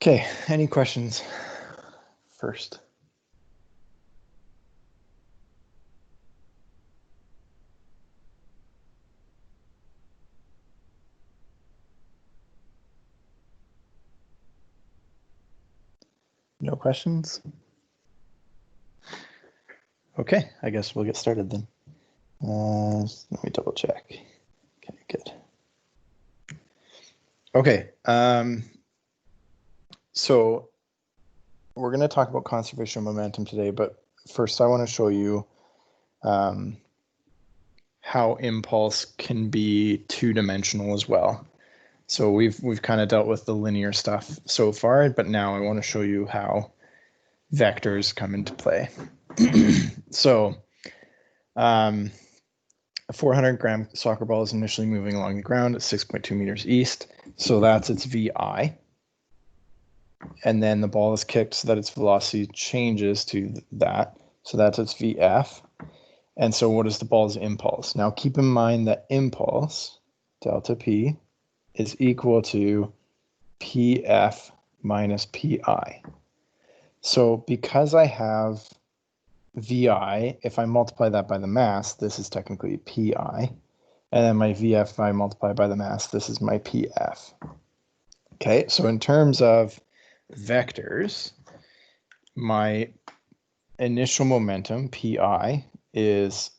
Okay, any questions first? No questions? Okay, I guess we'll get started then. Let me double check. Okay, good. Okay, so we're going to talk about conservation of momentum today, but first I want to show you how impulse can be two-dimensional as well. So we've kind of dealt with the linear stuff so far, but now I want to show you how vectors come into play. So a 400-gram soccer ball is initially moving along the ground at 6.2 meters east. So that's its VI. And then the ball is kicked so that its velocity changes to that. So that's its VF. And so what is the ball's impulse? Now keep in mind that impulse, delta P, is equal to PF minus PI. So because I have VI, if I multiply that by the mass, this is technically PI. And then my VF, if I multiply by the mass, this is my PF. Okay, so in terms of vectors, my initial momentum, PI, is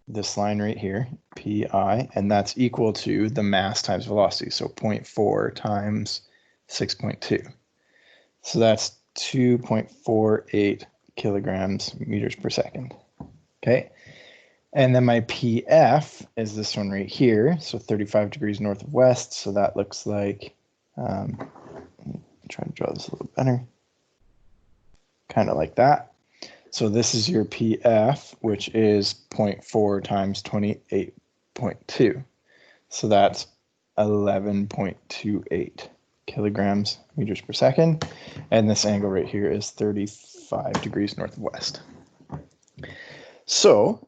this line right here, PI, and that's equal to the mass times velocity, so 0.4 times 6.2. So that's 2.48 kilograms meters per second. Okay, and then my PF is this one right here, so 35 degrees north of west, so that looks like, try to draw this a little better, kind of like that. So this is your PF, which is 0.4 times 28.2. So that's 11.28 kilograms meters per second. And this angle right here is 35 degrees north of west. So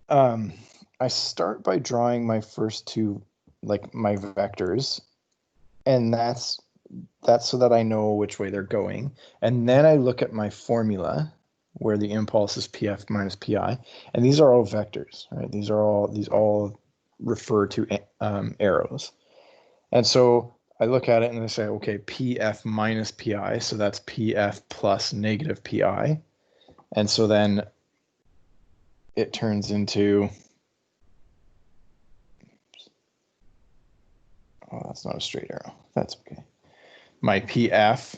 I start by drawing my first two, like my vectors, and that's so that I know which way they're going. And then I look at my formula where the impulse is PF minus PI, and these are all vectors, right? These all refer to arrows. And so I look at it and I say, okay, PF minus PI, so that's PF plus negative PI. And so then it turns into, oh, that's not a straight arrow. That's okay. My PF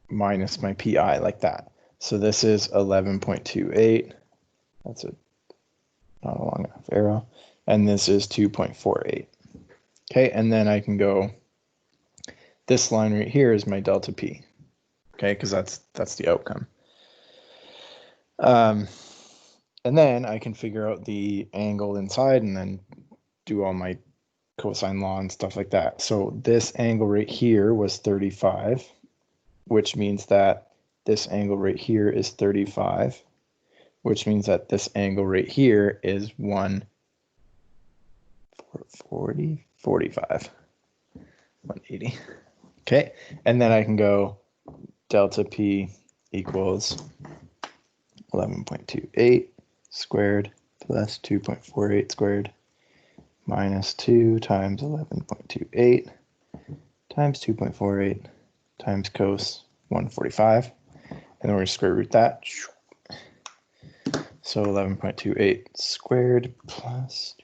minus my PI, like that. So this is 11.28. That's not a long enough arrow. And this is 2.48. Okay, and then I can go, this line right here is my delta P. Okay, because that's the outcome. And then I can figure out the angle inside and then do all my cosine law and stuff like that. So this angle right here was 35, which means that this angle right here is 35, which means that this angle right here is 140, 45, 180. Okay, and then I can go delta P equals 11.28 squared plus 2.48 squared minus 2 times 11.28 times 2.48 times cos 145. And then we're going to square root that. So 11.28 squared plus.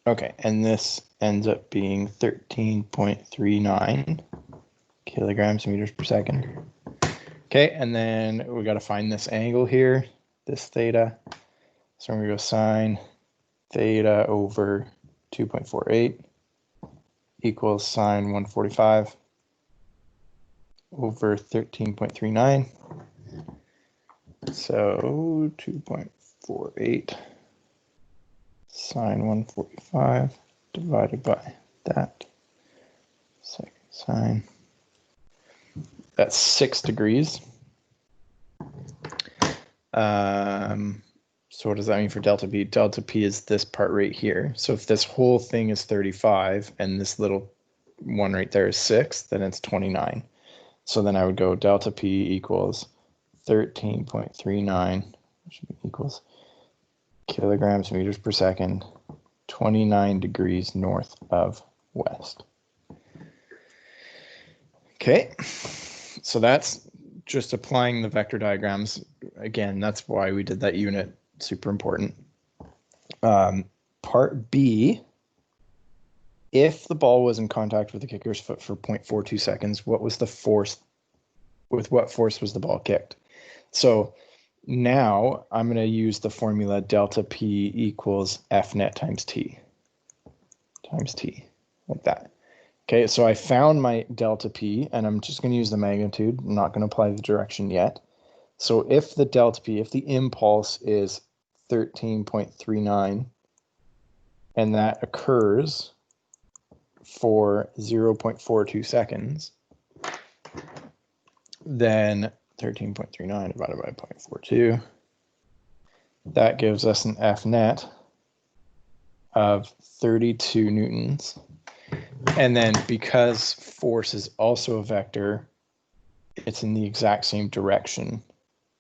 Okay, and this ends up being 13.39 kilograms meters per second. Okay, and then we got to find this angle here, this theta. So I'm going to go sine theta over 2.48 equals sine 145 over 13.39. So 2.48 sine 145 divided by that. Second sine that's 6 degrees. So what does that mean for delta P? Delta P is this part right here. So if this whole thing is 35 and this little one right there is 6, then it's 29. So then I would go delta P equals 13.39, which equals kilograms meters per second, 29 degrees north of west. Okay, so that's just applying the vector diagrams. Again, that's why we did that unit, super important. Part B, if the ball was in contact with the kicker's foot for 0.42 seconds, what was the force, with what force was the ball kicked? So now I'm going to use the formula delta P equals F net times T, like that. Okay, so I found my delta P, and I'm just going to use the magnitude. I'm not going to apply the direction yet. So if the delta P, if the impulse is 13.39, and that occurs for 0.42 seconds, then 13.39 divided by 0.42, that gives us an F net of 32 newtons. And then because force is also a vector, it's in the exact same direction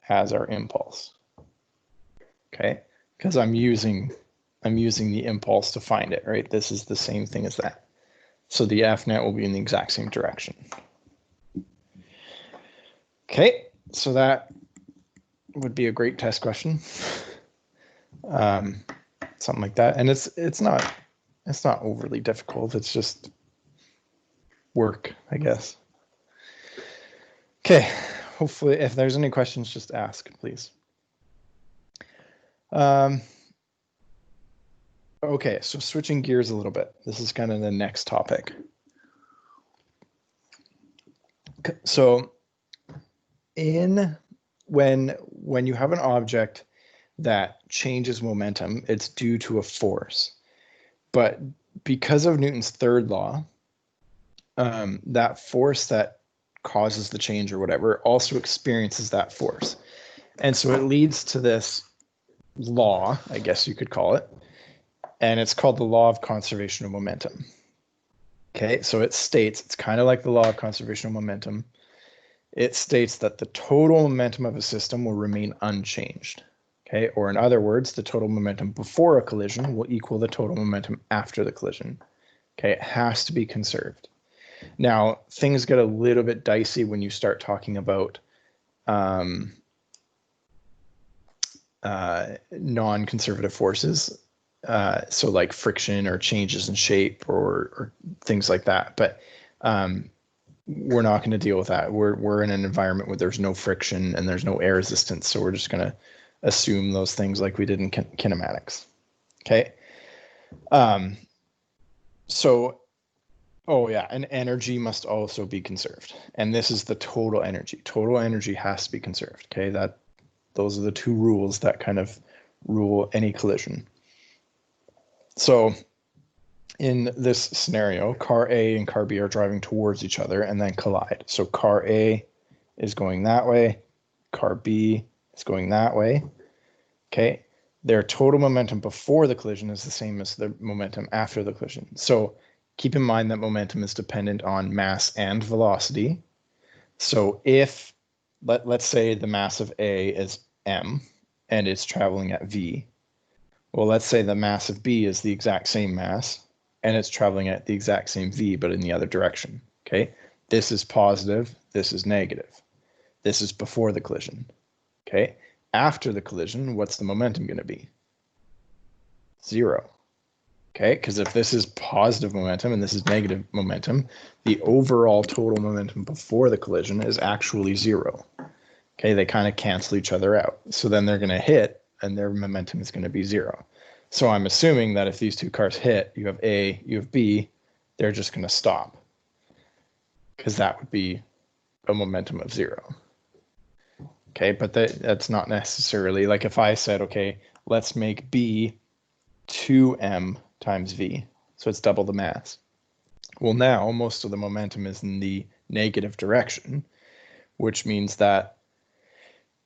as our impulse. Okay, because I'm using the impulse to find it, right? This is the same thing as that. So the F net will be in the exact same direction. Okay, so that would be a great test question. Something like that. And it's not overly difficult. It's just work, I guess. Okay, hopefully if there's any questions, just ask, please. Okay, so switching gears a little bit. This is kind of the next topic. So when you have an object that changes momentum, it's due to a force. But because of Newton's third law, that force that causes the change or whatever also experiences that force. And so it leads to this law, I guess you could call it, and it's called the law of conservation of momentum. Okay, so it states, it's kind of like the law of conservation of momentum. It states that the total momentum of a system will remain unchanged. Okay, or in other words, the total momentum before a collision will equal the total momentum after the collision. Okay, it has to be conserved. Now, things get a little bit dicey when you start talking about non-conservative forces. So like friction or changes in shape or things like that. But we're not going to deal with that. We're in an environment where there's no friction and there's no air resistance. So we're just going to assume those things like we did in kinematics. Okay. So, oh yeah, and energy must also be conserved. And this is the total energy. Total energy has to be conserved. Okay. Those are the two rules that kind of rule any collision. So in this scenario, car A and car B are driving towards each other and then collide. So car A is going that way, car B is going that way. Okay, their total momentum before the collision is the same as the momentum after the collision. So keep in mind that momentum is dependent on mass and velocity. So if, let's say the mass of A is m and it's traveling at v, well, let's say the mass of B is the exact same mass and it's traveling at the exact same v, but in the other direction. Okay, this is positive, this is negative. This is before the collision. Okay, after the collision, what's the momentum going to be? 0. Okay, because if this is positive momentum and this is negative momentum, the overall total momentum before the collision is actually 0. Okay, they kind of cancel each other out. So then they're going to hit and their momentum is going to be 0. So I'm assuming that if these two cars hit, you have A, you have B, they're just going to stop, because that would be a momentum of 0. Okay, but that's not necessarily, like if I said, okay, let's make B 2m times v, so it's double the mass. Well, now most of the momentum is in the negative direction, which means that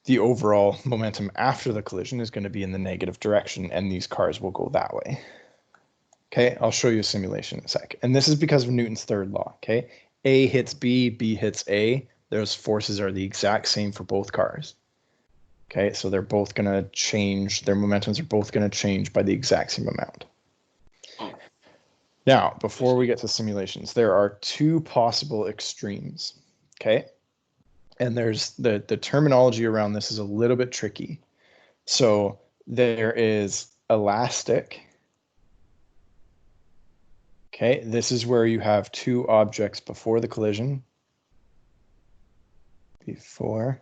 the overall momentum after the collision is going to be in the negative direction, and these cars will go that way. Okay, I'll show you a simulation in a sec. And this is because of Newton's third law, okay? A hits B, B hits A. Those forces are the exact same for both cars. Okay, so they're both going to change, their momentums are both going to change by the exact same amount. Now, before we get to simulations, there are two possible extremes, okay? And there's the terminology around this is a little bit tricky. So there is elastic. Okay, this is where you have two objects before the collision. Before.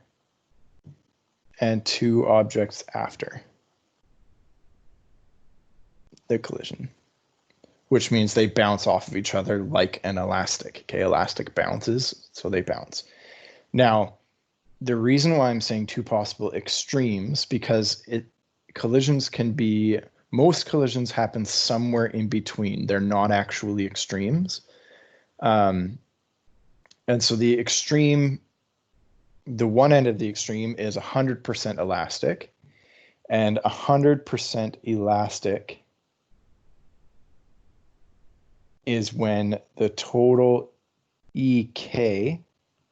And two objects after the collision, which means they bounce off of each other like an elastic. Okay, elastic bounces, so they bounce. Now, the reason why I'm saying two possible extremes, because collisions can be, most collisions happen somewhere in between. They're not actually extremes. And so the extreme, the one end of the extreme is 100% elastic, and 100% elastic is when the total EK,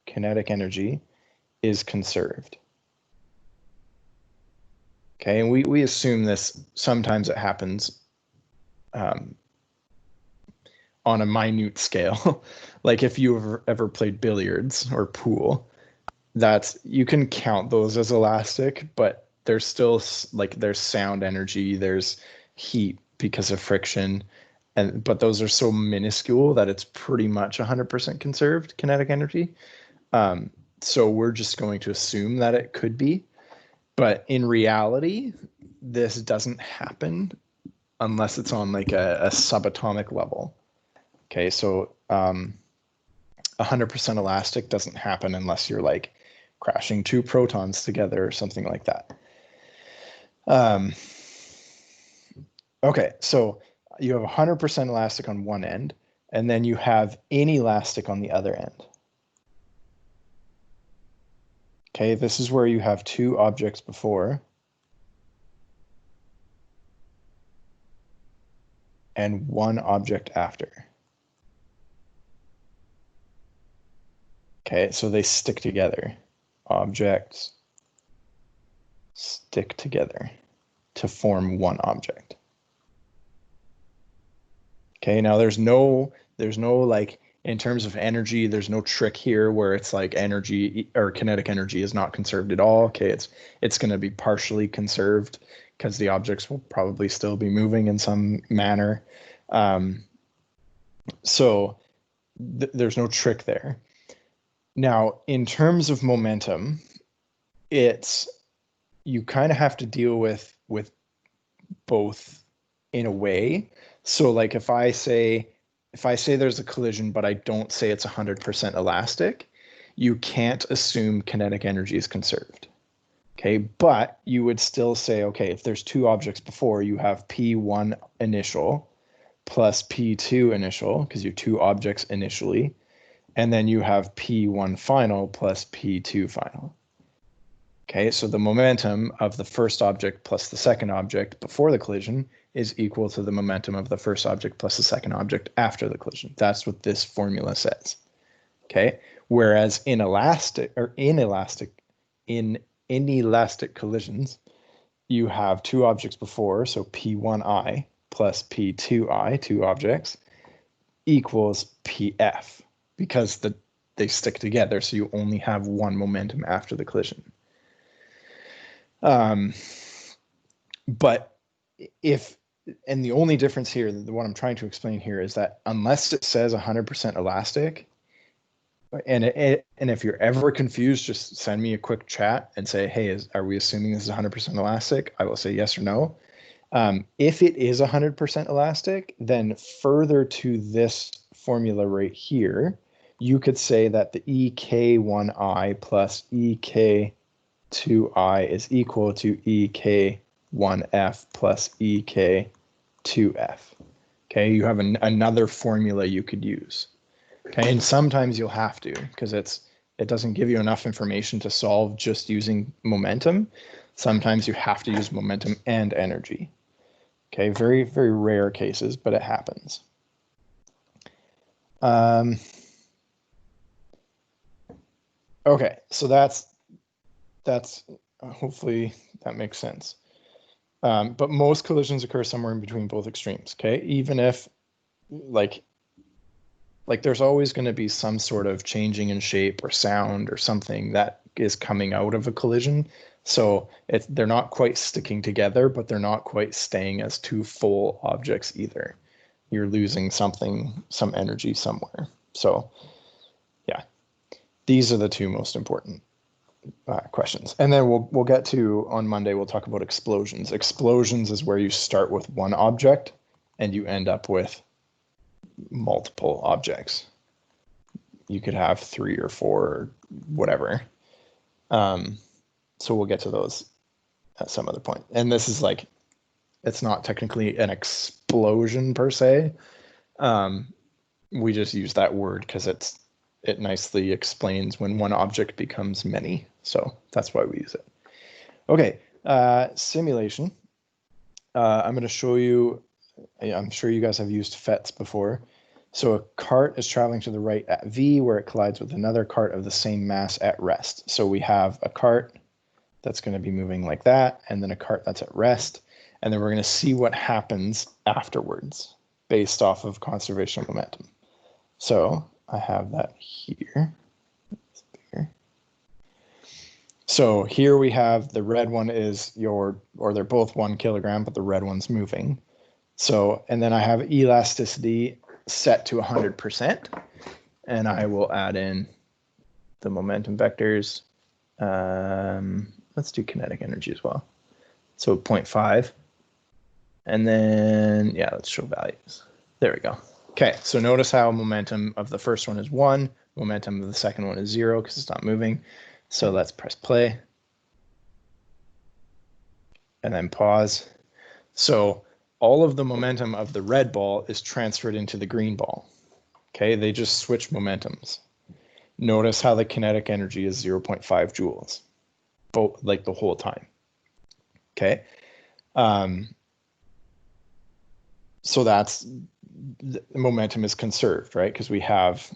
kinetic energy, is conserved. Okay, and we assume this, sometimes it happens on a minute scale. Like if you've ever played billiards or pool, that's, you can count those as elastic, but there's still like, there's sound energy, there's heat because of friction, but those are so minuscule that it's pretty much 100% conserved kinetic energy. So we're just going to assume that it could be, but in reality, this doesn't happen unless it's on like a subatomic level. Okay, so 100% elastic doesn't happen unless you're like crashing two protons together or something like that. Okay, so you have 100% elastic on one end, and then you have inelastic on the other end. Okay, this is where you have two objects before and one object after. Okay, so they stick together. Objects stick together to form one object. Okay, now there's no like, in terms of energy, there's no trick here where it's like energy or kinetic energy is not conserved at all. Okay, it's going to be partially conserved because the objects will probably still be moving in some manner. So there's no trick there. Now, in terms of momentum, you kind of have to deal with both in a way. So like if I say there's a collision, but I don't say it's 100% elastic, you can't assume kinetic energy is conserved. Okay, but you would still say, okay, if there's two objects before, you have P1 initial plus P2 initial, because you have two objects initially, and then you have P1 final plus P2 final. Okay, so the momentum of the first object plus the second object before the collision is equal to the momentum of the first object plus the second object after the collision. That's what this formula says. Okay, whereas in inelastic collisions, you have two objects before, so P1i plus P2i, two objects, equals PF, because they stick together, so you only have one momentum after the collision. But and the only difference here, the one I'm trying to explain here, is that unless it says 100% elastic, and if you're ever confused, just send me a quick chat and say, hey, are we assuming this is 100% elastic? I will say yes or no. If it is 100% elastic, then further to this formula right here, you could say that the EK1I plus EK2I is equal to EK1F plus EK2F. Okay, you have another formula you could use. Okay, and sometimes you'll have to, because it doesn't give you enough information to solve just using momentum. Sometimes you have to use momentum and energy. Okay, very, very rare cases, but it happens. Okay, so that's hopefully that makes sense. But most collisions occur somewhere in between both extremes. Okay, even if like there's always going to be some sort of changing in shape or sound or something that is coming out of a collision. So they're not quite sticking together, but they're not quite staying as two full objects either. You're losing something, some energy somewhere. So yeah, these are the two most important questions. And then we'll get to, on Monday, we'll talk about explosions. Explosions is where you start with one object and you end up with multiple objects. You could have 3 or 4 or whatever. So we'll get to those at some other point. And this is like, it's not technically an explosion per se. We just use that word because it nicely explains when one object becomes many. So that's why we use it. Okay, simulation. I'm going to show you, I'm sure you guys have used FETs before. So a cart is traveling to the right at V where it collides with another cart of the same mass at rest. So we have a cart that's going to be moving like that, and then a cart that's at rest. And then we're going to see what happens afterwards based off of conservation of momentum. So I have that here. It's bigger. So here we have the red one is or they're both 1 kilogram, but the red one's moving. So, and then I have elasticity set to 100%, and I will add in the momentum vectors. Let's do kinetic energy as well. So 0.5, and then, yeah, let's show values. There we go. Okay, so notice how momentum of the first one is 1, momentum of the second one is 0 because it's not moving. So let's press play and then pause. So all of the momentum of the red ball is transferred into the green ball. Okay, they just switch momentums. Notice how the kinetic energy is 0.5 joules, both like the whole time. Okay, so that's the momentum is conserved, right? Because we have,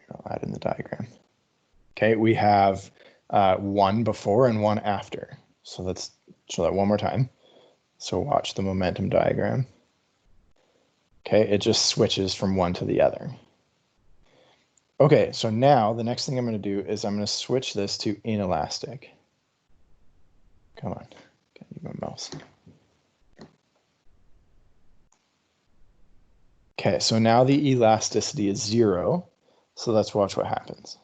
I'll add in the diagram. Okay, we have 1 before and 1 after. So let's show that one more time. So watch the momentum diagram. Okay, it just switches from one to the other. Okay, so now the next thing I'm going to do is I'm going to switch this to inelastic. Come on, can't use my mouse. Okay, so now the elasticity is 0. So let's watch what happens.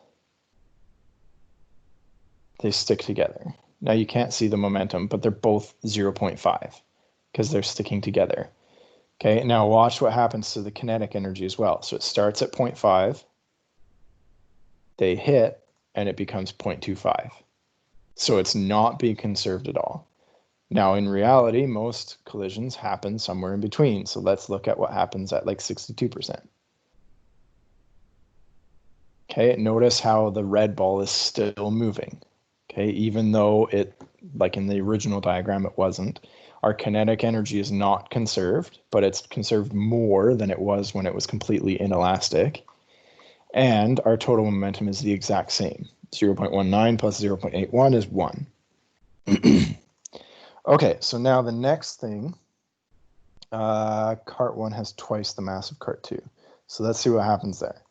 They stick together. Now you can't see the momentum, but they're both 0.5 because they're sticking together. Okay, now watch what happens to the kinetic energy as well. So it starts at 0.5, they hit, and it becomes 0.25. So it's not being conserved at all. Now in reality, most collisions happen somewhere in between. So let's look at what happens at like 62%. Okay, notice how the red ball is still moving. Okay, even though it, like in the original diagram, it wasn't. Our kinetic energy is not conserved, but it's conserved more than it was when it was completely inelastic. And our total momentum is the exact same. 0.19 plus 0.81 is 1. Okay, so now the next thing, cart 1 has twice the mass of cart 2. So let's see what happens there.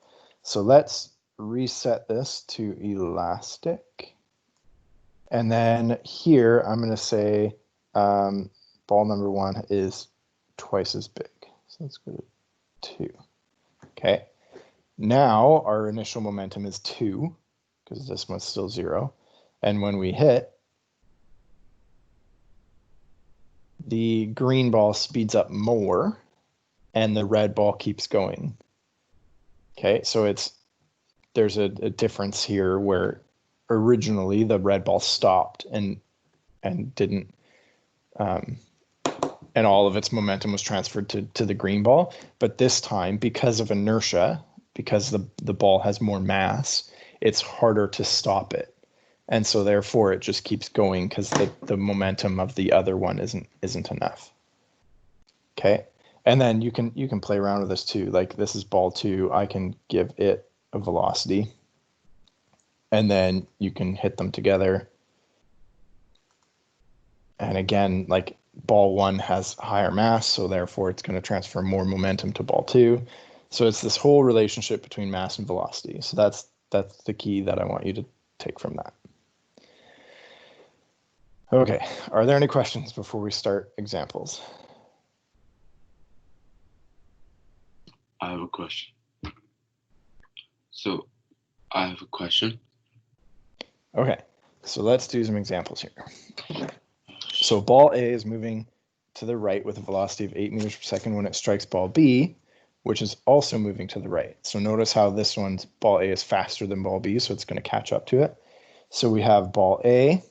So let's reset this to elastic. And then here, I'm going to say ball number 1 is twice as big. So let's go to 2. Okay. Now our initial momentum is 2 because this one's still 0. And when we hit, the green ball speeds up more and the red ball keeps going. Okay, so there's a difference here where originally the red ball stopped and didn't and all of its momentum was transferred to the green ball. But this time, because of inertia, because the ball has more mass, it's harder to stop it. And so therefore it just keeps going because the momentum of the other one isn't enough. Okay. And then you can play around with this too. Like this is ball 2. I can give it a velocity. And then you can hit them together. And again, like ball 1 has higher mass, so therefore it's going to transfer more momentum to ball 2. So it's this whole relationship between mass and velocity. So that's the key that I want you to take from that. Okay, are there any questions before we start examples? I have a question. So I have a question. Okay, so let's do some examples here. So ball A is moving to the right with a velocity of 8 meters per second when it strikes ball B, which is also moving to the right. So notice how this one's ball A is faster than ball B, so it's going to catch up to it. So we have ball A,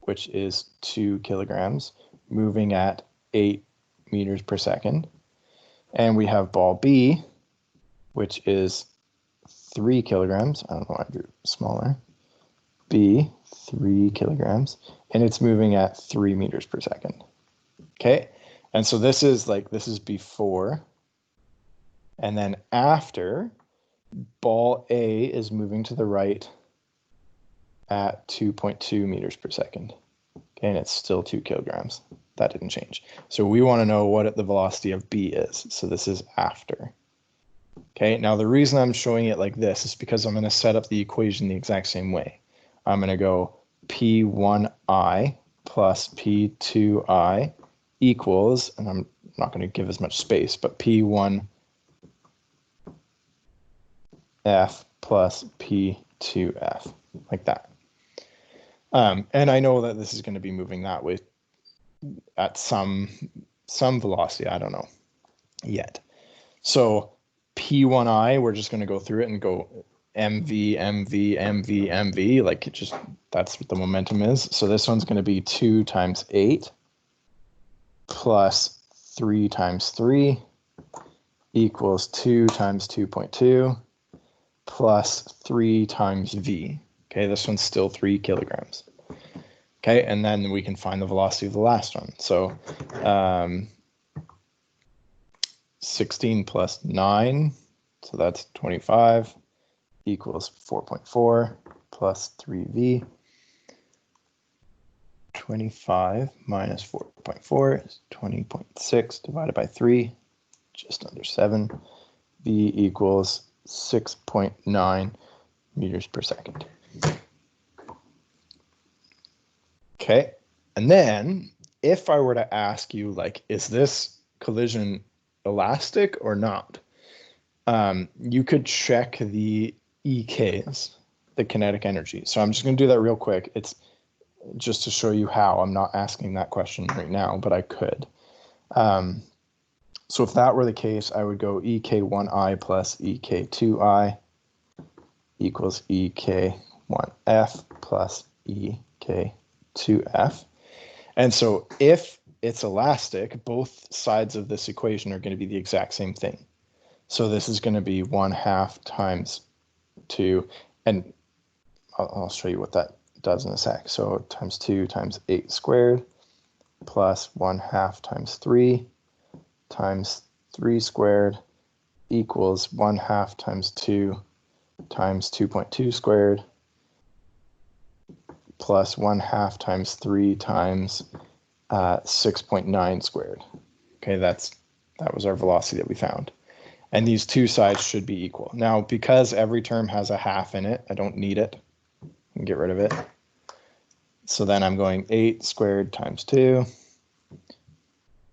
which is 2 kilograms, moving at 8 meters per second. And we have ball B, which is 3 kilograms. I don't know why I drew smaller. B, 3 kilograms, and it's moving at 3 meters per second. Okay, and so this is before, and then after, ball A is moving to the right at 2.2 meters per second. Okay, and it's still 2 kilograms. That didn't change. So we want to know what the velocity of B is. So this is after. Okay, now the reason I'm showing it like this is because I'm going to set up the equation the exact same way. I'm going to go P1I plus P2I equals, and I'm not going to give as much space, but P1F plus P2F, like that. And I know that this is going to be moving that way at some velocity. I don't know yet. So P1I, we're just going to go through it and go MV, MV, MV, MV, like it just, that's what the momentum is. So this one's going to be 2 times 8 plus 3 times 3 equals 2 times 2.2 plus 3 times V. Okay, this one's still 3 kilograms. Okay, and then we can find the velocity of the last one. So 16 plus 9, so that's 25, equals 4.4 plus 3V. 25 minus 4.4 is 20.6 divided by 3, just under 7. V equals 6.9 meters per second. Okay, and then if I were to ask you, like, is this collision elastic or not? You could check the EKs, the kinetic energy. So I'm just going to do that real quick. It's just to show you how. I'm not asking that question right now, but I could. So if that were the case, I would go EK1I plus EK2I equals EK1F plus EK2F. And so if it's elastic, both sides of this equation are going to be the exact same thing. So this is going to be 1/2 times 2, and I'll show you what that does in a sec. So times 2 times 8 squared plus 1/2 times 3 times 3 squared equals 1/2 times 2 times 2.2 squared plus 1/2 times 3 times 6.9 squared. Okay, that was our velocity that we found. And these two sides should be equal. Now, because every term has a half in it, I don't need it. I can get rid of it. So then I'm going 8 squared times 2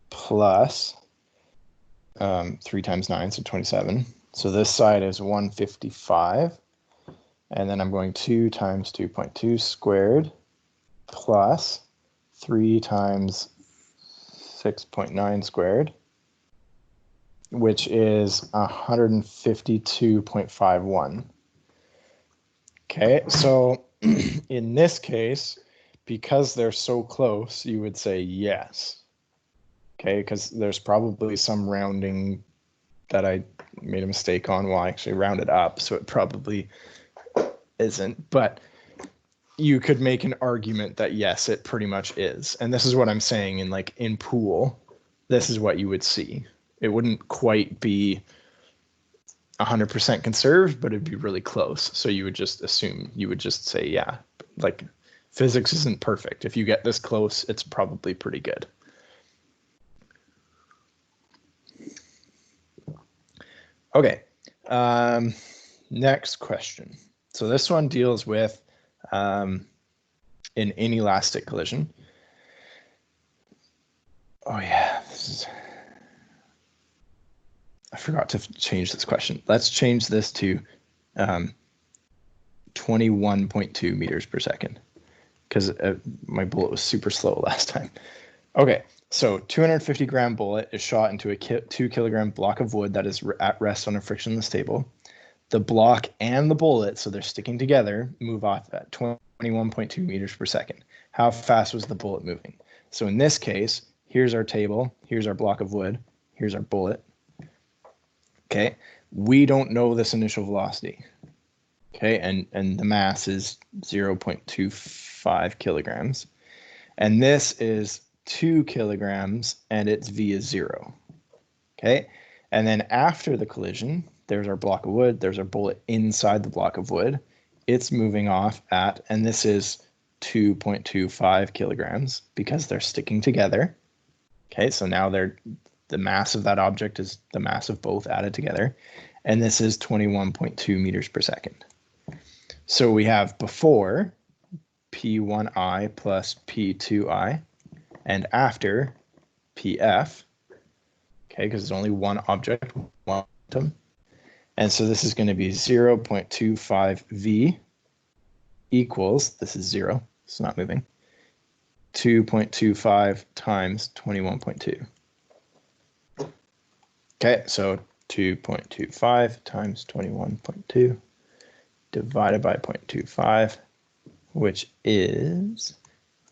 plus 3 times 9, so 27. So this side is 155. And then I'm going 2 times 2.2 squared plus 3 times 6.9 squared, which is 152.51. Okay, so in this case, because they're so close, you would say yes. Okay, because there's probably some rounding that I made a mistake on. Well, I actually rounded up, so it probably isn't, but you could make an argument that yes, it pretty much is. And this is what I'm saying in pool, this is what you would see. It wouldn't quite be 100% conserved, but it'd be really close. So you would just assume, you would just say, yeah, like physics isn't perfect. If you get this close, it's probably pretty good. Okay, next question. So this one deals with an inelastic collision. Oh yeah, I forgot to change this question. Let's change this to 21.2 meters per second because my bullet was super slow last time. Okay, so 250 gram bullet is shot into a 2 kilogram block of wood that is at rest on a frictionless table. The block and the bullet, so they're sticking together, move off at 21.2 meters per second. How fast was the bullet moving? So in this case, here's our table, here's our block of wood, here's our bullet. Okay, we don't know this initial velocity. Okay, and the mass is 0.25 kilograms. And this is 2 kilograms and its V is 0. Okay, and then after the collision, there's our block of wood, there's our bullet inside the block of wood. It's moving off at, and this is 2.25 kilograms because they're sticking together. Okay, so now the mass of that object is the mass of both added together. And this is 21.2 meters per second. So we have before P1I plus P2I and after PF, okay, because there's only one object, one quantum. And so this is going to be 0.25 V equals, this is 0, it's not moving, 2.25 times 21.2. Okay, so 2.25 times 21.2 divided by 0.25, which is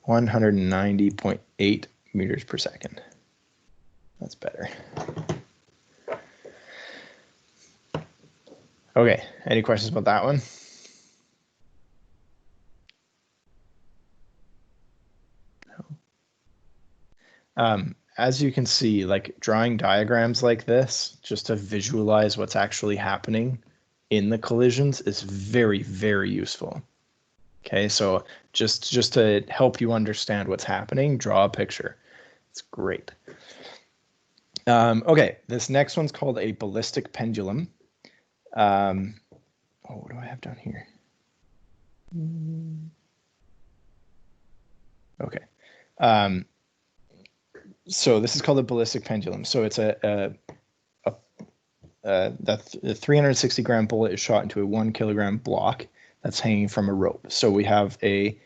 190.8 meters per second. That's better. Okay, any questions about that one? No. As you can see, like drawing diagrams like this, just to visualize what's actually happening in the collisions is very, very useful. Okay, so just to help you understand what's happening, draw a picture. It's great. Okay, this next one's called a ballistic pendulum. Oh, what do I have down here? Okay. So this is called a ballistic pendulum. So it's the 360 gram bullet is shot into a 1 kilogram block that's hanging from a rope. So we have a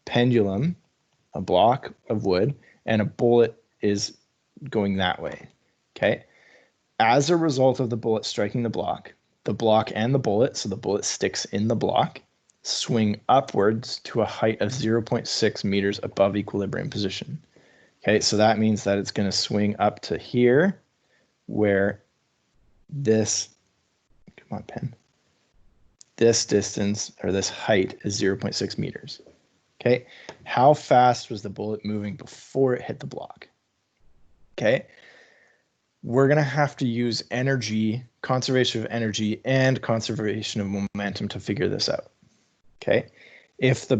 pendulum, a block of wood, and a bullet is going that way. Okay. As a result of the bullet striking the block and the bullet, so the bullet sticks in the block, swing upwards to a height of 0.6 meters above equilibrium position. Okay, so that means that it's going to swing up to here where this, come on, pen, this distance or this height is 0.6 meters. Okay, how fast was the bullet moving before it hit the block? Okay, we're going to have to use energy, conservation of energy and conservation of momentum to figure this out. Okay, if the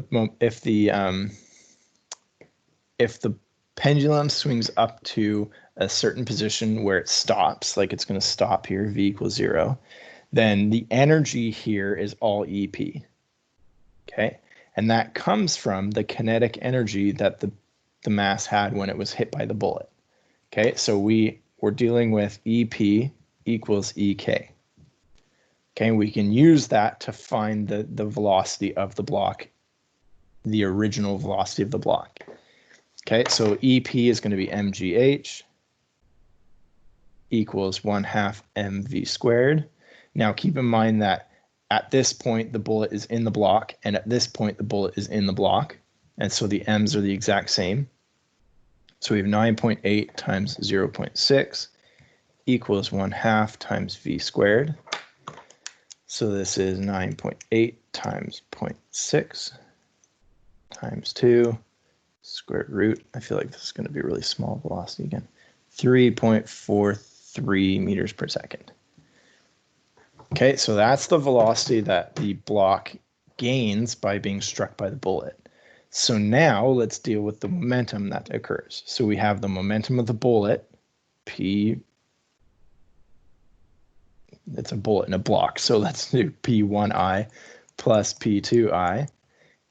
pendulum swings up to a certain position where it stops, like it's going to stop here, V equals 0, then the energy here is all EP. Okay, and that comes from the kinetic energy that the mass had when it was hit by the bullet. Okay, so we're dealing with EP equals EK. Okay, we can use that to find the velocity of the block, the original velocity of the block. Okay, so EP is going to be mgh equals 1/2 mv squared. Now keep in mind that at this point the bullet is in the block, and at this point the bullet is in the block, and so the m's are the exact same. So we have 9.8 times 0.6 equals 1/2 times v squared. So this is 9.8 times 0.6 times 2 square root. I feel like this is going to be a really small velocity again. 3.43 meters per second. Okay, so that's the velocity that the block gains by being struck by the bullet. So now let's deal with the momentum that occurs. So we have the momentum of the bullet, P, it's a bullet in a block. So let's do P1I plus P2I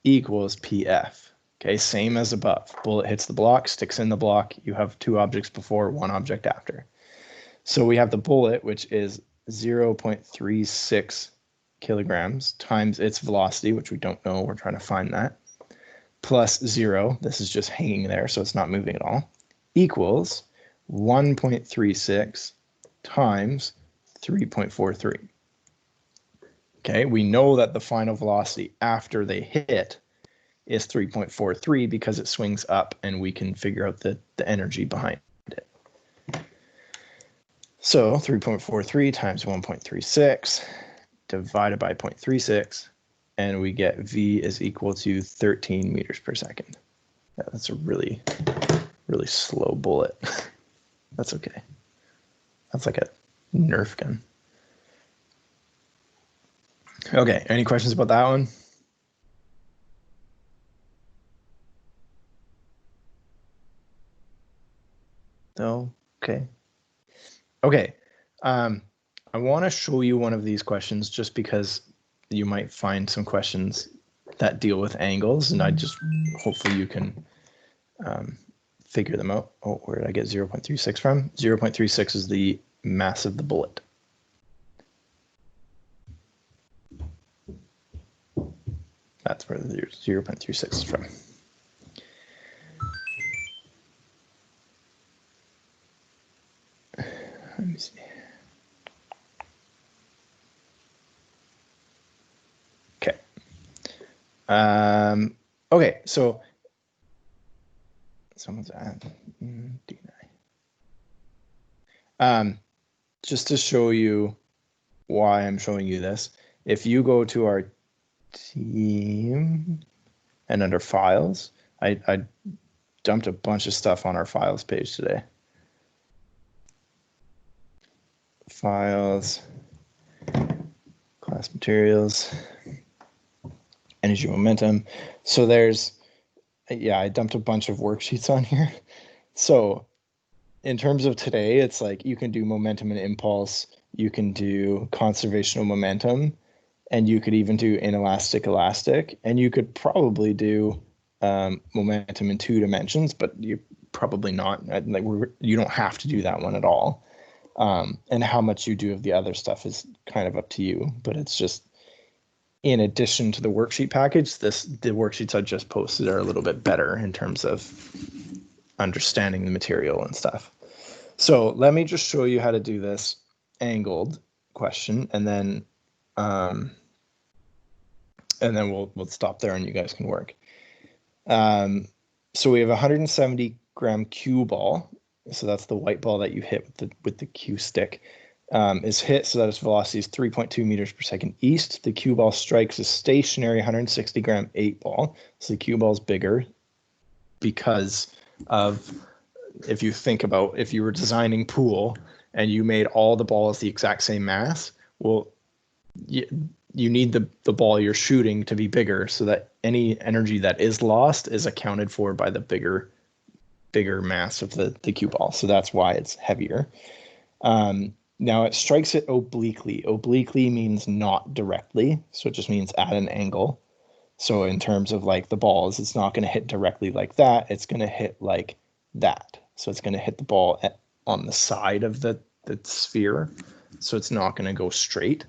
equals PF. Okay, same as above. Bullet hits the block, sticks in the block. You have two objects before, one object after. So we have the bullet, which is 0.36 kilograms times its velocity, which we don't know. We're trying to find that. Plus 0, this is just hanging there, so it's not moving at all, equals 1.36 times 3.43. Okay, we know that the final velocity after they hit is 3.43 because it swings up, and we can figure out the energy behind it. So 3.43 times 1.36 divided by 0.36, and we get V is equal to 13 meters per second. Yeah, that's a really, really slow bullet. That's okay. That's like a Nerf gun. Okay, any questions about that one? No? Okay. Okay. I want to show you one of these questions just because you might find some questions that deal with angles, and I just hopefully you can figure them out. Oh, where did I get 0.36 from? 0.36 is the mass of the bullet. That's where the 0.36 is from. Let me see. Okay. Okay, so someone's at D9. Just to show you why I'm showing you this, if you go to our team and under files, I dumped a bunch of stuff on our files page today. Files, class materials, energy momentum. So there's, yeah, I dumped a bunch of worksheets on here. So in terms of today, it's like you can do momentum and impulse, you can do conservation of momentum, and you could even do inelastic elastic, and you could probably do momentum in 2 dimensions, but you probably not. Like you don't have to do that one at all. And how much you do of the other stuff is kind of up to you, but it's just in addition to the worksheet package, the worksheets I just posted are a little bit better in terms of understanding the material and stuff. So let me just show you how to do this angled question, and then we'll stop there and you guys can work. So we have a 170 gram cue ball. So that's the white ball that you hit with the cue stick, is hit so that its velocity is 3.2 meters per second east. The cue ball strikes a stationary 160 gram 8 ball. So the cue ball is bigger because of, if you think about if you were designing pool and you made all the balls the exact same mass, well, you need the ball you're shooting to be bigger so that any energy that is lost is accounted for by the bigger mass of the cue ball. So that's why it's heavier. Now it strikes it obliquely. Obliquely means not directly. So it just means at an angle. So in terms of like the balls, it's not going to hit directly like that. It's going to hit like that. So it's going to hit the ball on the side of the sphere. So it's not going to go straight.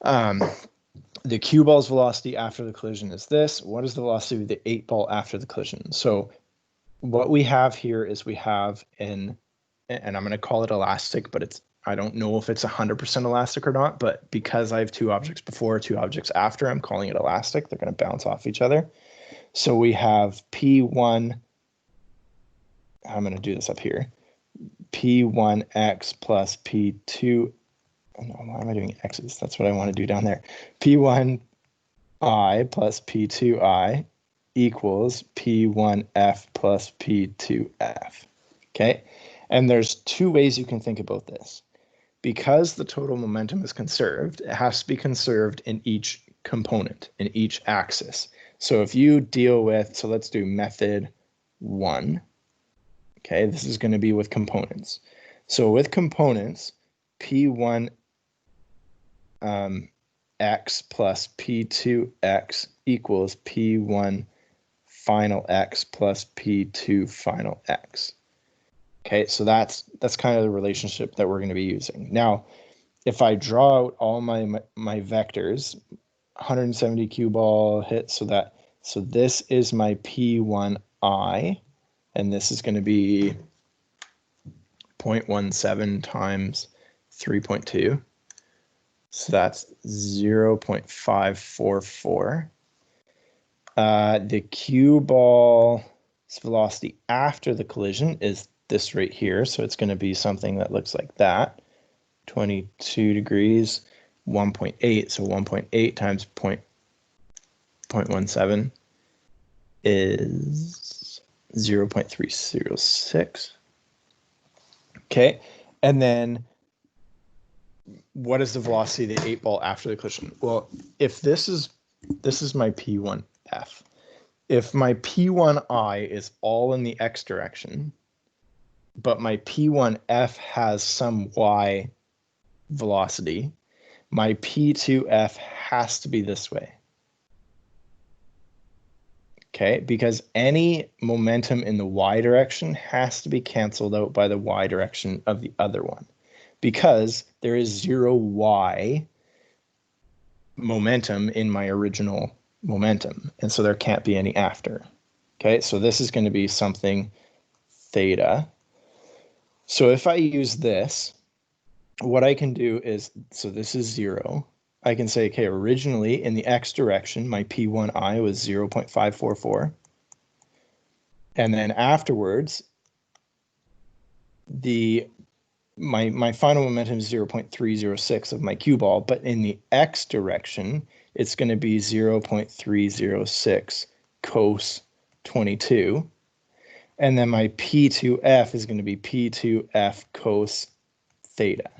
The cue ball's velocity after the collision is this. What is the velocity of the 8 ball after the collision? So what we have here is we have and I'm going to call it elastic, but I don't know if it's 100% elastic or not, but because I have 2 objects before, 2 objects after, I'm calling it elastic. They're going to bounce off each other. So we have P1, I'm going to do this up here, P1x plus P2, no, why am I doing x's? That's what I want to do down there. P1 P1i plus P2i equals P1f plus P2f. Okay, and there's two ways you can think about this. Because the total momentum is conserved, it has to be conserved in each component, in each axis. So if you deal with, so let's do method 1. Okay, this is going to be with components. So with components, P1 x plus P2x equals P1 final x plus P2 final x. Okay, so that's kind of the relationship that we're going to be using. Now, if I draw out all my vectors, 170 cue ball hit, so this is my P1i, and this is going to be 0.17 times 3.2. So that's 0.544. The cue ball's velocity after the collision is this right here. So it's going to be something that looks like that. 22 degrees, 1.8. So 1.8 times 0.17 is 0.306. Okay, and then what is the velocity of the 8 ball after the collision? Well, if this is my P1f, if my P1i is all in the x direction, but my P1f has some y velocity, my P2f has to be this way. Okay, because any momentum in the y direction has to be canceled out by the y direction of the other one, because there is 0 y momentum in my original momentum, and so there can't be any after. Okay, so this is going to be something theta. So if I use this, what I can do is, so this is 0. I can say, okay, originally in the x direction, my P1i was 0.544. And then afterwards, my final momentum is 0.306 of my cue ball, but in the x direction, it's going to be 0.306 cos 22. And then my P2f is going to be P2f cos theta.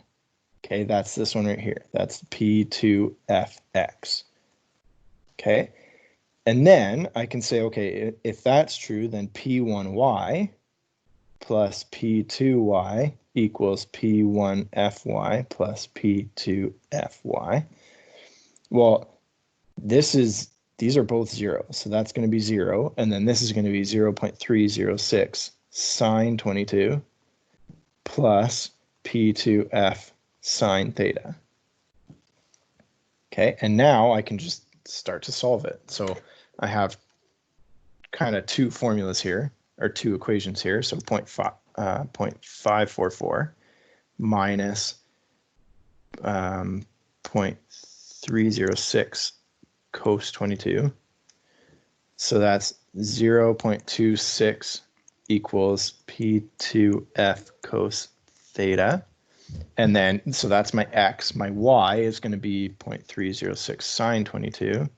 Okay, that's this one right here. That's P2fx. Okay, and then I can say, okay, if that's true, then P1y plus P2y equals P1fy plus P2fy. Well, these are both 0, so that's going to be 0, and then this is going to be 0.306 sine 22 plus P2f sine theta. Okay, and now I can just start to solve it. So I have kind of two formulas here, or two equations here. So 0.544 minus 0.306 cos 22. So that's 0.26 equals P2f cos theta. And then, so that's my x. My y is going to be 0.306 sine 22.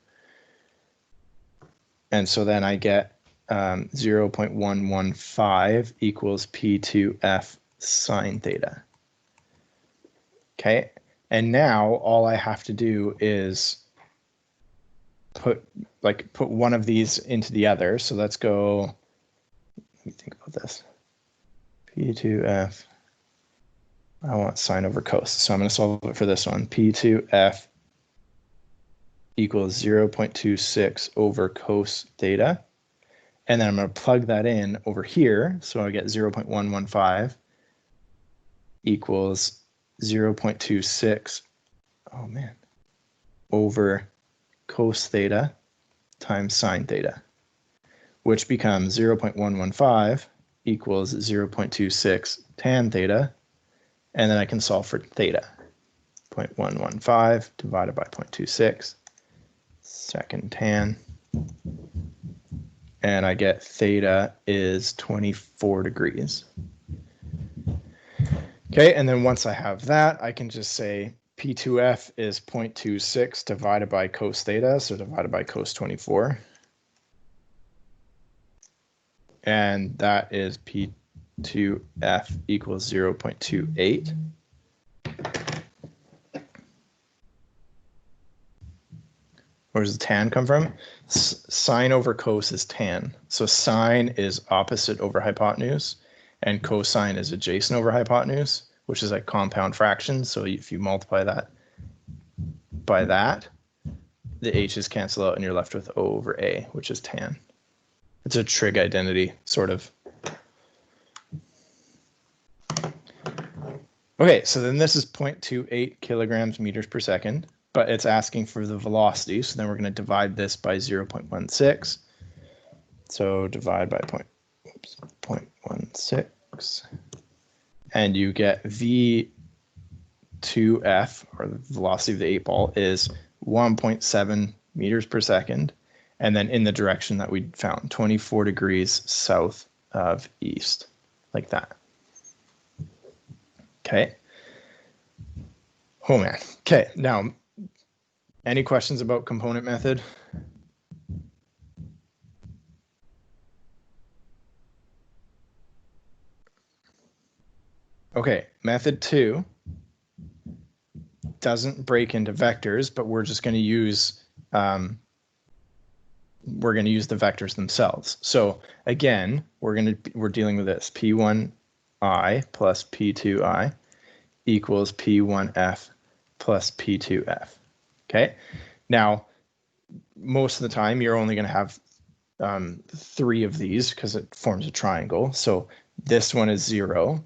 And so then I get 0.115 equals P2f sine theta. Okay, and now all I have to do is put one of these into the other. So let's go, let me think about this. P2f, I want sine over cos. So I'm going to solve it for this one. P2f equals 0.26 over cos theta. And then I'm going to plug that in over here. So I get 0.115 equals 0.26, oh man, over cos theta times sine theta, which becomes 0.115 equals 0.26 tan theta. And then I can solve for theta. 0.115 divided by 0.26, second tan. And I get theta is 24 degrees. Okay, and then once I have that, I can just say P2F is 0.26 divided by cos theta, so divided by cos 24. And that is P2F equals 0.28. Where does the tan come from? Sine over cos is tan. So sine is opposite over hypotenuse, and cosine is adjacent over hypotenuse, which is like compound fractions. So if you multiply that by that, the h's cancel out and you're left with O over A, which is tan. It's a trig identity, sort of. Okay, so then this is 0.28 kilograms meters per second, but it's asking for the velocity. So then we're going to divide this by 0.16. So divide by 0.16. And you get V2F, or the velocity of the 8 ball, is 1.7 meters per second. And then in the direction that we found, 24 degrees south of east, like that. Okay. Oh man. Okay. Now, any questions about component method? Okay. Method 2 doesn't break into vectors, but we're just going to use the vectors themselves. So again, we're dealing with this P1I plus P2I equals P1F plus P2F. Okay. Now, most of the time, you're only going to have 3 of these because it forms a triangle. So this one is 0.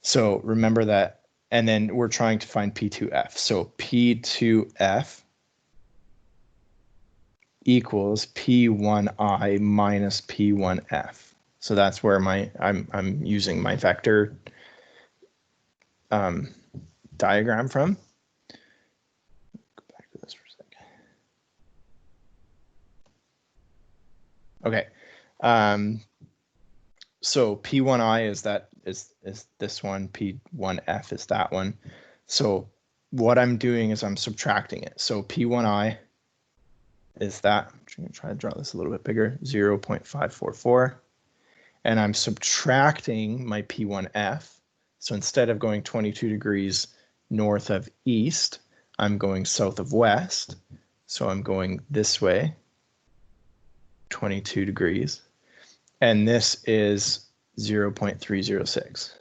So remember that. And then we're trying to find P2F. So P2F equals P1I minus P1F. So that's where I'm using my vector diagram from. Go back to this for a second. Okay. So P1I is this one, P1F is that one. So what I'm doing is I'm subtracting it. So P1I is that. I'm going to try to draw this a little bit bigger, 0.544. And I'm subtracting my P1F. So instead of going 22 degrees north of east, I'm going south of west. So I'm going this way, 22 degrees. And this is 0.306.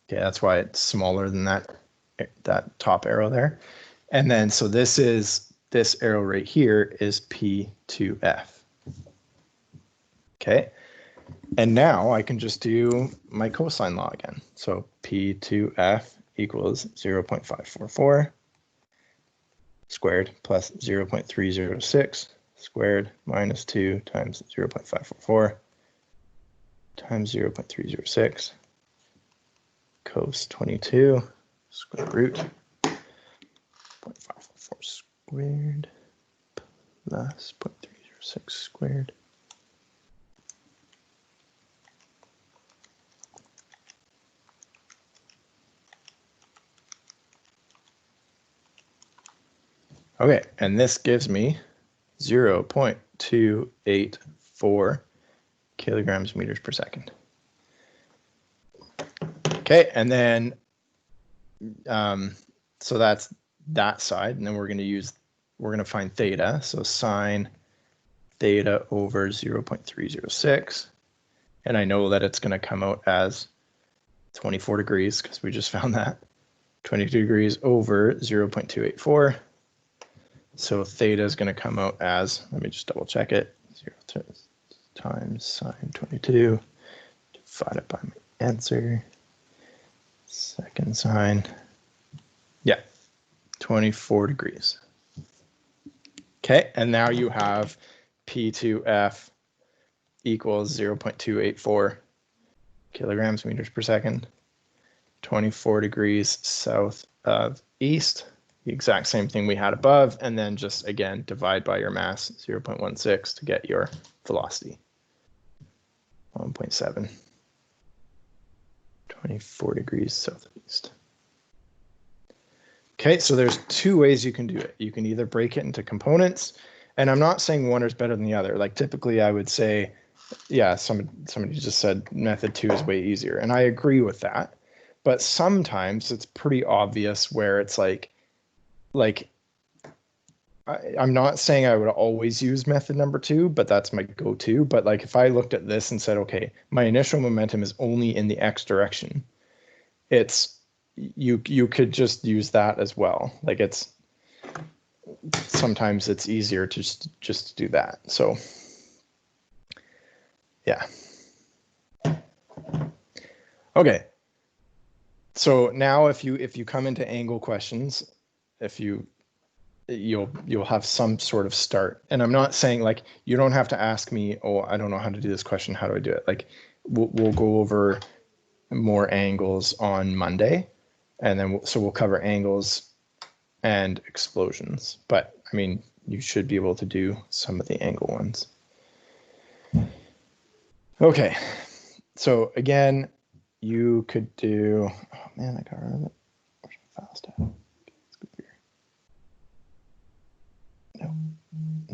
Okay, that's why it's smaller than that top arrow there. And then, so this arrow right here is P2F. Okay, and now I can just do my cosine law again. So P2F equals 0.544 squared plus 0.306 squared minus 2 times 0.544 times 0.306 cos 22 square root 0.544 squared plus 0.306 squared. Okay, and this gives me 0.284 kilograms meters per second. Okay, and then so that's that side, and then we're going to find theta. So sine theta over 0.306, and I know that it's going to come out as 24 degrees because we just found that. 22 degrees over 0.284. So theta is going to come out as, let me just double check it, 0 times sine 22 divided by my answer. Second sine, yeah, 24 degrees. Okay, and now you have P2F equals 0.284 kilograms meters per second, 24 degrees south of east, the exact same thing we had above, and then just again divide by your mass, 0.16, to get your velocity, 1.7. 24 degrees south of east. Okay, so there's two ways you can do it. You can either break it into components, and I'm not saying one is better than the other. Like typically I would say, yeah, somebody just said method 2 is way easier, and I agree with that. But sometimes it's pretty obvious where it's like I'm not saying I would always use method number 2, but that's my go-to. But like if I looked at this and said, okay, my initial momentum is only in the x direction, it's you could just use that as well. Like it's sometimes it's easier to just do that. So yeah. Okay. So now if you come into angle questions, if you'll have some sort of start. And I'm not saying like you don't have to ask me, oh, I don't know how to do this question. How do I do it? Like we'll go over more angles on Monday, and then so we'll cover angles and explosions. But I mean, you should be able to do some of the angle ones. Okay, so again, you could do. Oh man, I got rid of it. Where's my file stuff?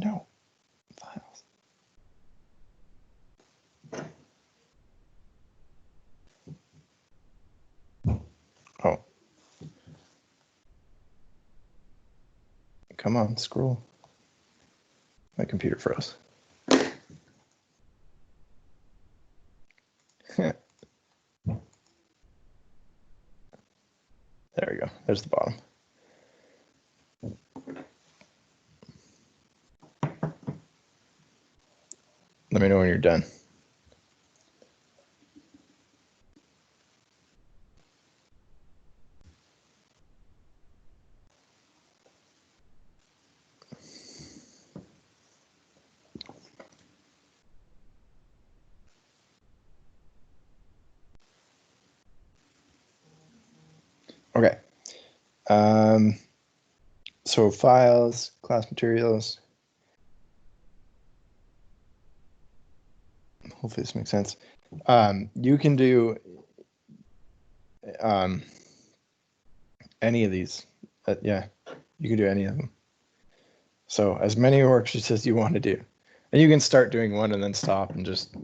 No files. Oh, come on, scroll. My computer froze. There we go. There's the bottom. Let me know when you're done. Okay. So files, class materials. Hopefully this makes sense. You can do any of these. Yeah, you can do any of them. So as many worksheets as you want to do. And you can start doing one and then stop and just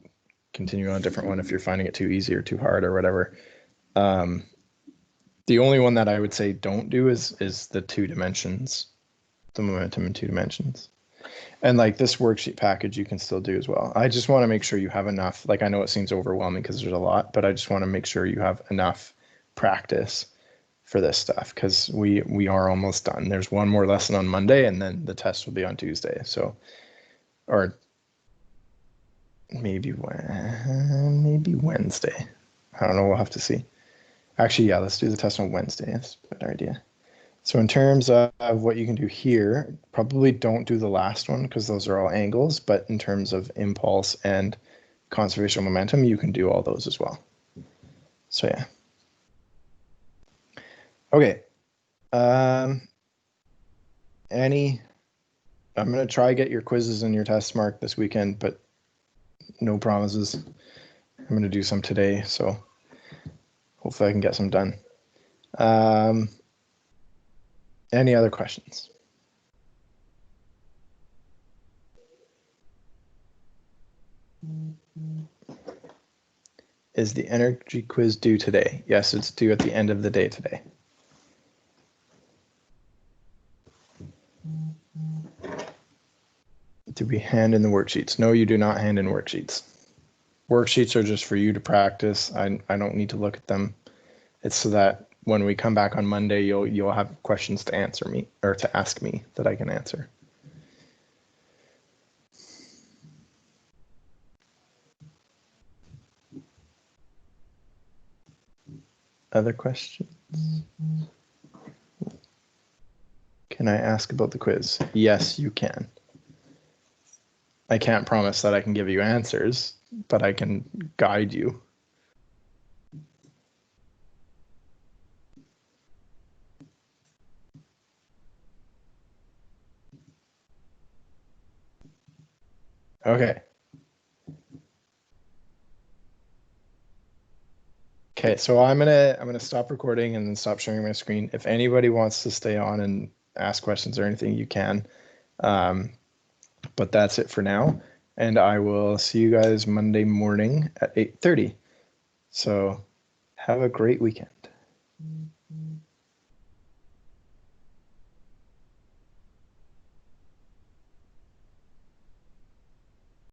continue on a different one if you're finding it too easy or too hard or whatever. The only one that I would say don't do is the 2 dimensions, the momentum in 2 dimensions. And like this worksheet package, you can still do as well. I just want to make sure you have enough. Like I know it seems overwhelming because there's a lot, but I just want to make sure you have enough practice for this stuff because we are almost done. There's one more lesson on Monday and then the test will be on Tuesday. So, or maybe Wednesday. I don't know. We'll have to see. Actually, yeah, let's do the test on Wednesday. That's a better idea. So in terms of what you can do here, probably don't do the last one because those are all angles, but in terms of impulse and conservation of momentum, you can do all those as well. So yeah. Okay. I'm going to try get your quizzes and your tests marked this weekend, but no promises. I'm going to do some today, so hopefully I can get some done. Any other questions? Is the energy quiz due today? Yes, it's due at the end of the day today. Do we hand in the worksheets? No, you do not hand in worksheets. Worksheets are just for you to practice. I don't need to look at them. It's so that when we come back on Monday, you'll have questions to answer me or to ask me that I can answer. Other questions? Can I ask about the quiz? Yes, you can. I can't promise that I can give you answers, but I can guide you. Okay. Okay. Okay, so I'm gonna stop recording and then stop sharing my screen. If anybody wants to stay on and ask questions or anything, you can. But that's it for now, and I will see you guys Monday morning at 8:30. So have a great weekend.